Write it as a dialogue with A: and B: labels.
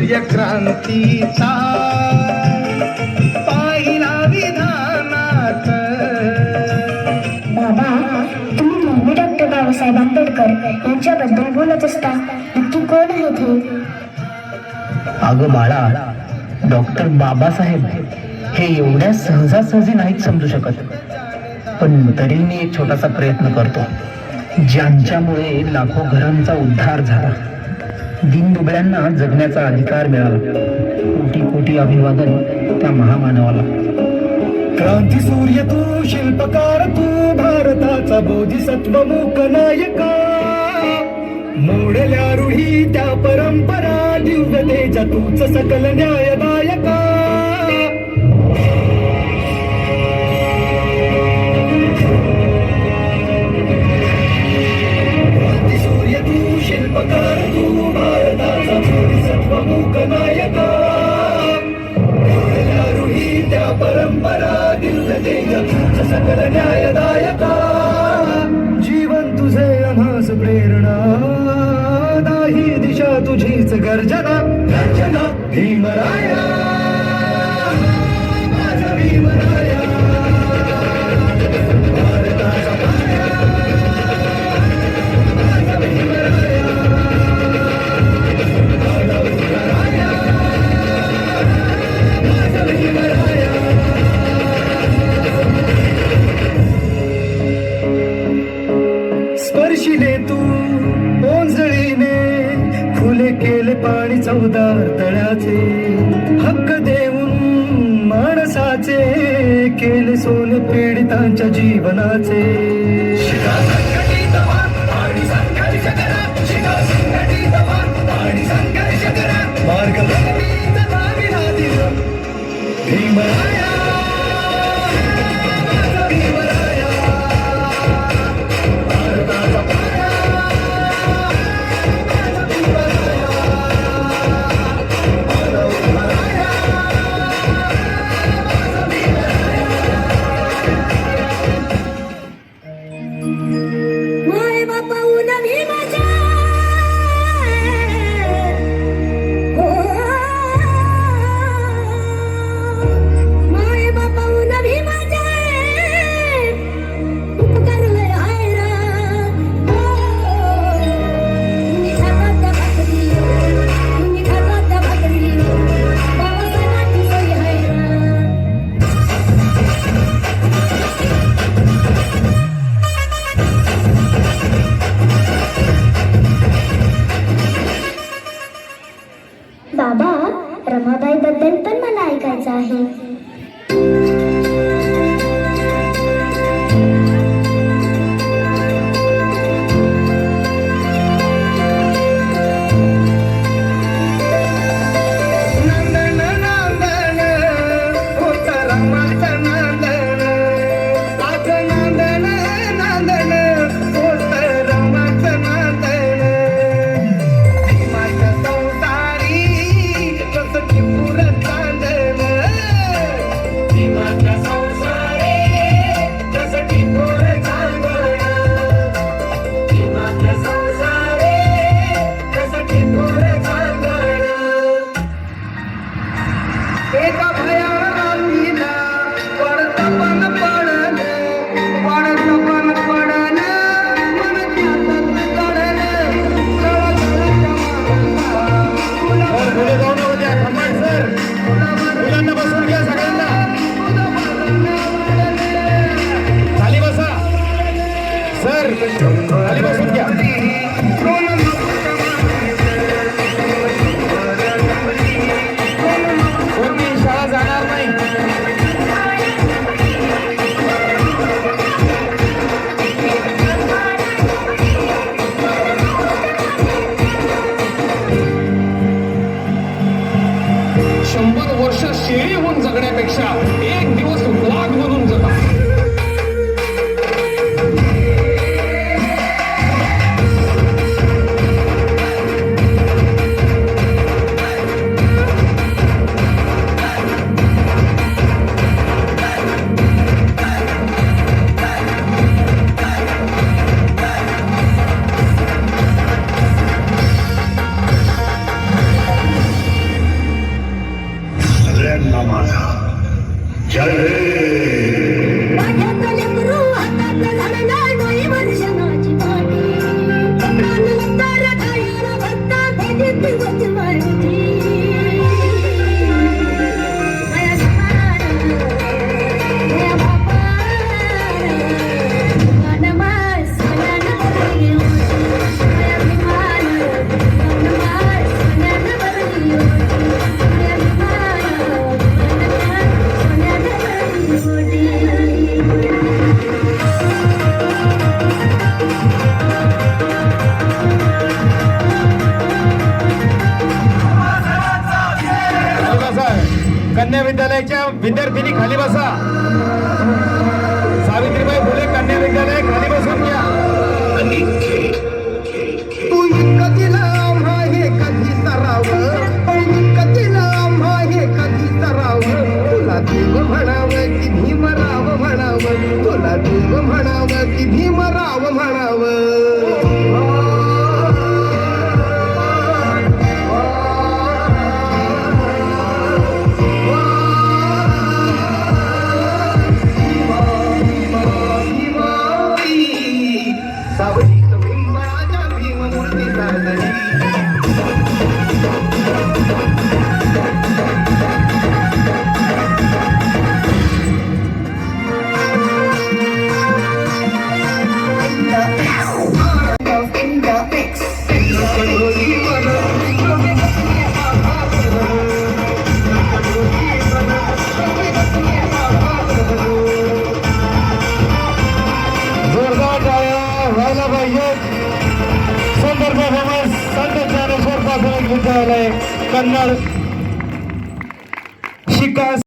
A: सूर्यक्रांतीचा पाहिला विधानात.
B: बाबा, तुम्ही नेहमी डॉक्टर बाबासाहेब आंबेडकर यांच्याबद्दल बोलत असता. नक्की कोण आहेत हे?
C: अगं बाळा, डॉक्टर बाबासाहेब हे एवढ्या सहजासहजी नाहीत समजू शकत, पण तरी मी एक छोटासा प्रयत्न करतो. ज्यांच्यामुळे लाखो घरांचा उद्धार झाला, दीनदुबळ्यांना जगण्याचा अधिकार मिळाला. कोटी कोटी अभिवादन त्या महामानवाला.
A: क्रांती सूर्य तू, शिल्पकार तू, भारताचा बोधिसत्व मूक नायका. मोडल्या रूढी त्या परंपरा, दिव्य तेजा तूच सकल न्यायदायका. क्रांती सूर्य तू, शिल्पकार तू, भारताचा बोधिसत्व मूक नायका. मोडल्या रूढी त्या परंपरा, दिव्य तेजा तूच सकल न्यायदायका. जीवन तुझे आम्हास प्रेरणा, दाही दिशा तुझीच गर्जना. गर्जना भीमराया, माझा भीमराया. भारताचा पाया, माझा भीमराया. माझा भीमराया, माझा भीमराया. स्पर्शिले तू ओंजळीने, खुले केले पाणी चौदार तळ्याचे. हक्क देऊन माणसाचे, केले सोने पीडितांच्या जीवनाचे. शिगा संघटित व्हा आणि संघर्ष करा. शिगा संघटित व्हा आणि संघर्ष करा. मार्ग भक्तीचा दाविला दिला भीमराया. भीमराया, भारताचा पाया.
D: कन्या विद्यालयाच्या विद्यार्थिनी खाली बसा. सावित्रीबाई फुले कन्या विद्यालय खाली बसून घ्या.
A: तू कधी आम्हा हे कधी सराव, तू कधी आम्हा हे कधी सराव. तुला देव म्हणावं की भीमराव म्हणावं, तुला देव म्हणावं की भीमराव म्हणावं. सावलीत भीमराजा भीममूर्ती साजरी.
D: जोरदार टाळ्या व्हायला पाहिजेत. सुंदर परफॉर्मन्स संत ज्ञानेश्वर प्राथमिक विद्यालय कन्नड शिका.